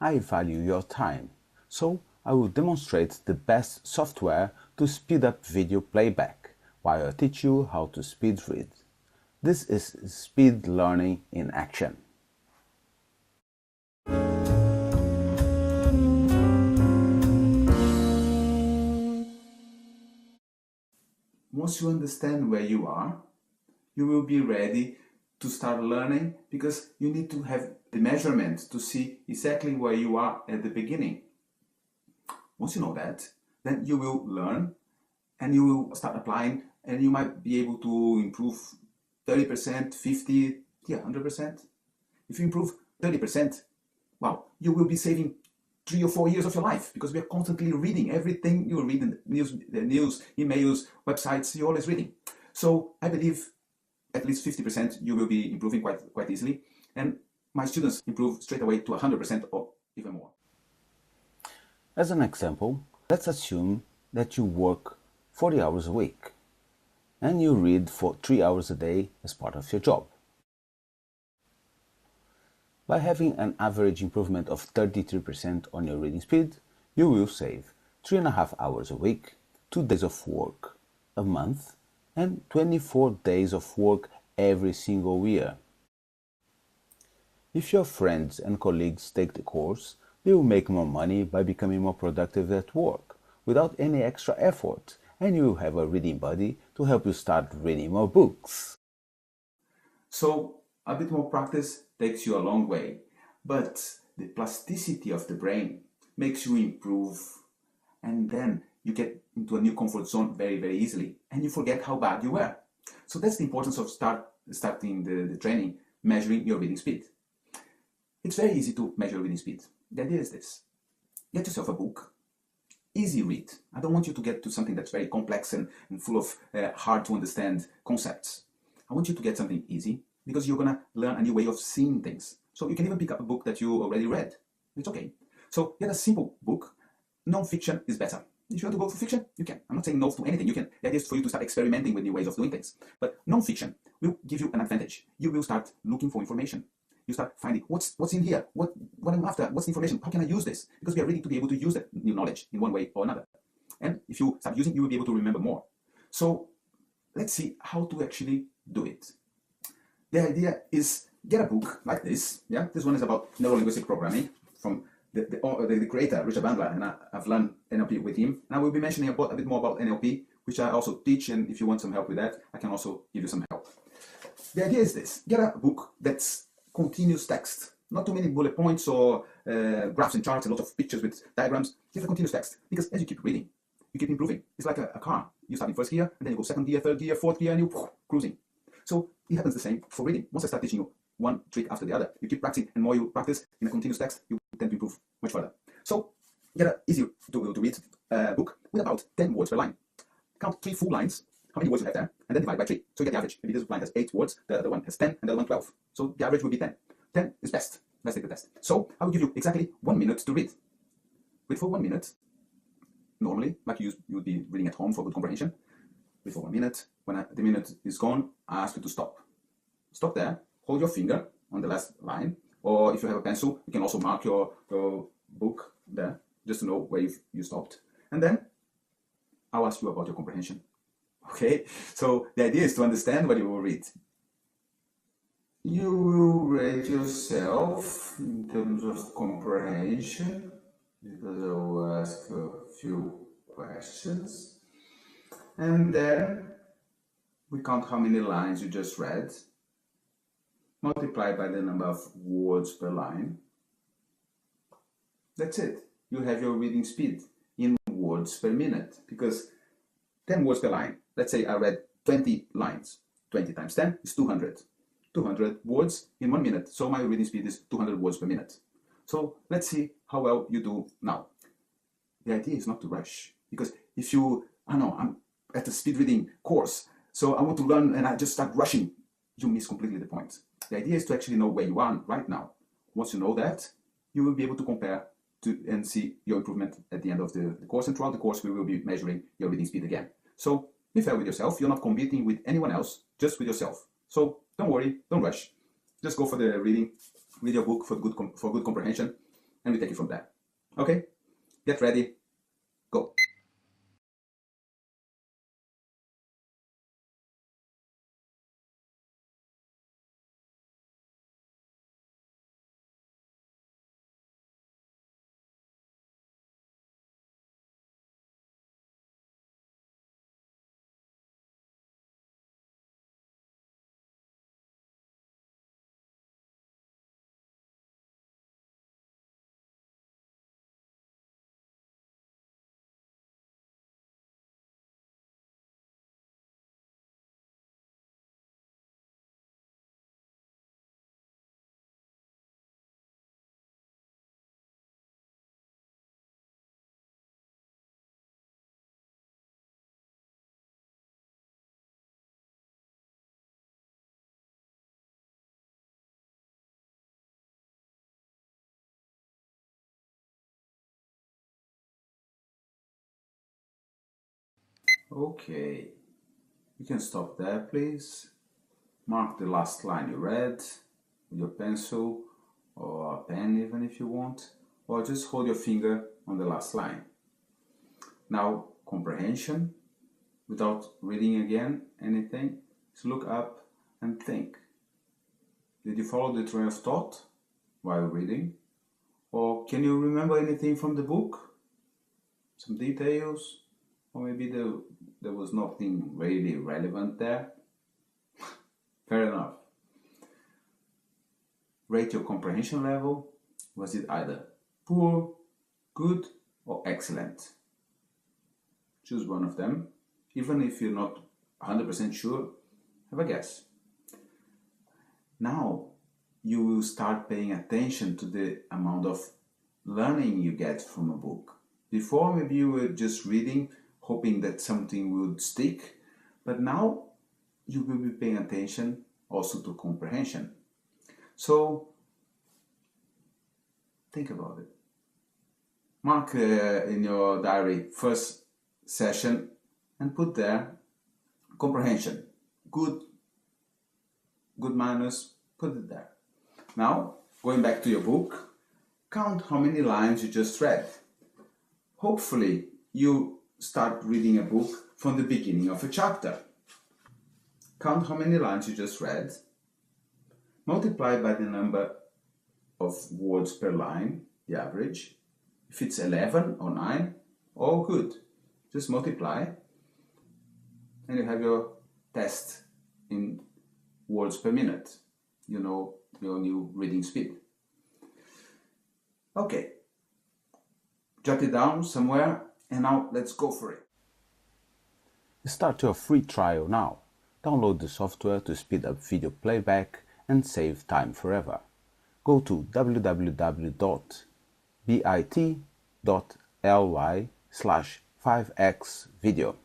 I value your time, so I will demonstrate the best software to speed up video playback while I teach you how to speed read. This is speed learning in action. Once you understand where you are, you will be ready to start learning because you need to have the measurement to see exactly where you are at the beginning. Once you know that, then you will learn and you will start applying and you might be able to improve 30%, 50%, 100%. If you improve 30%, wow, you will be saving 3 or 4 years of your life because we are constantly reading everything you read in the news, emails, websites, you're always reading. So I believe at least 50% you will be improving quite easily. And my students improve straight away to 100% or even more. As an example, let's assume that you work 40 hours a week and you read for 3 hours a day as part of your job. By having an average improvement of 33% on your reading speed, you will save 3.5 hours a week, 2 days of work a month, and 24 days of work every single year. If your friends and colleagues take the course, they will make more money by becoming more productive at work without any extra effort, and you will have a reading buddy to help you start reading more books. So, a bit more practice takes you a long way, but the plasticity of the brain makes you improve, and then you get into a new comfort zone very easily, and you forget how bad you were. So that's the importance of starting the training, measuring your reading speed. It's very easy to measure reading speed. The idea is this: get yourself a book, easy read. I don't want you to get to something that's very complex and full of hard to understand concepts. I want you to get something easy, because you're gonna learn a new way of seeing things. So you can even pick up a book that you already read. It's okay. So get a simple book. Non-fiction is better. If you want to go for fiction, you can. I'm not saying no to anything. You can. The idea is for you to start experimenting with new ways of doing things. But non-fiction will give you an advantage. You will start looking for information. You start finding what's in here, what I'm after, what's the information, how can I use this? Because we are ready to be able to use that new knowledge in one way or another. And if you start using, you will be able to remember more. So let's see how to actually do it. The idea is get a book like this. Yeah, this one is about neurolinguistic programming from the creator, Richard Bandler, and I've learned NLP with him. And I will be mentioning a bit more about NLP, which I also teach, and if you want some help with that, I can also give you some help. The idea is this: get a book that's continuous text, not too many bullet points or graphs and charts and lots of pictures with diagrams. Just a continuous text, because as you keep reading, you keep improving. It's like a car. You start in first gear, and then you go second gear, third gear, fourth gear, and you're cruising. So it happens the same for reading. Once I start teaching you one trick after the other, you keep practicing, and more you practice in a continuous text, you tend to improve much further. So get an easy to read book with about 10 words per line. Count 3 full lines, how many words you have there, and then divide by 3. So you get the average. Maybe this line has 8 words, the other one has 10, and the other one 12. So the average will be 10. 10 is best. Let's take the test. So I will give you exactly 1 minute to read. Read for 1 minute. Normally, like you would be reading at home for good comprehension. Read for 1 minute. When the minute is gone, I ask you to stop. Stop there. Hold your finger on the last line. Or if you have a pencil, you can also mark your book there, just to know where you stopped. And then I'll ask you about your comprehension. Okay? So the idea is to understand what you will read. You will rate yourself in terms of comprehension, because I will ask a few questions. And then we count how many lines you just read, multiply by the number of words per line. That's it. You have your reading speed in words per minute, because 10 words per line. Let's say I read 20 lines. 20 times 10 is 200. 200 words in 1 minute. So my reading speed is 200 words per minute. So let's see how well you do now. The idea is not to rush, because if you, I'm at a speed reading course, so I want to learn and I just start rushing, you miss completely the point. The idea is to actually know where you are right now. Once you know that, you will be able to compare and see your improvement at the end of the course. And throughout the course, we will be measuring your reading speed again. So be fair with yourself. You're not competing with anyone else, just with yourself. So don't worry, don't rush. Just go for the reading. Read your book for good comprehension. and we take it from there. Okay? Get ready. Go. Okay, you can stop there, please. Mark the last line you read with your pencil or a pen, even if you want, or just hold your finger on the last line. Now, comprehension, without reading again anything, is look up and think. Did you follow the train of thought while reading? Or can you remember anything from the book? Some details? Or maybe there was nothing really relevant there? Fair enough. Rate your comprehension level. Was it either poor, good, or excellent? Choose one of them. Even if you're not 100% sure, have a guess. Now you will start paying attention to the amount of learning you get from a book. Before, maybe you were just reading, hoping that something would stick, but now you will be paying attention also to comprehension. So think about it. Mark in your diary first session and put there comprehension. Good minus, put it there. Now, going back to your book, count how many lines you just read. Hopefully, you start reading a book from the beginning of a chapter. Count how many lines you just read. Multiply by the number of words per line, the average. If it's 11 or 9, all good. Just multiply and you have your test in words per minute. You know your new reading speed. Okay, jot it down somewhere and now let's go for it. Start your free trial now. Download the software to speed up video playback and save time forever. Go to www.bit.ly/5xvideo.